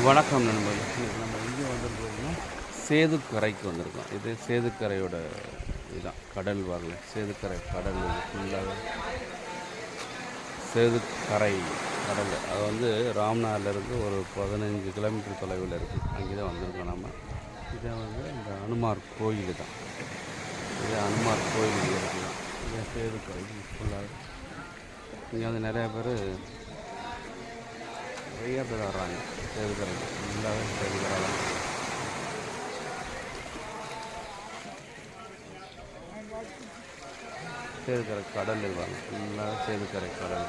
வணக்கம் நண்பர்களே. இன்னைக்கு நம்ம எங்கே வந்திருக்கோம்னா சேதுக்கரைக்கு வந்திருக்கோம். இது சேதுக்கரையோட இதுதான் கடல் வரல. சேதுக்கரை கடல் இது ஃபுல்லாக சேதுக்கரை கடல். அது வந்து ராம்நாட்லேருந்து ஒரு 15 கிலோமீட்டர் தொலைவில் இருக்குது. அங்கே தான் வந்திருக்கோம் நம்ம. இதை வந்து இந்த அனுமார் கோயில் தான். இது அனுமார் கோயில் இருக்குது. இது சேதுக்கரை ஃபுல்லாக. இங்கே வந்து நிறைய பேர் வர்றாங்க. சேதுக்கரை ஃபுல்லாகவே சேதுக்கரை தான். சேதுக்கரை கடல் இருப்பாங்க. ஃபுல்லாக சேதுக்கரை கடல்.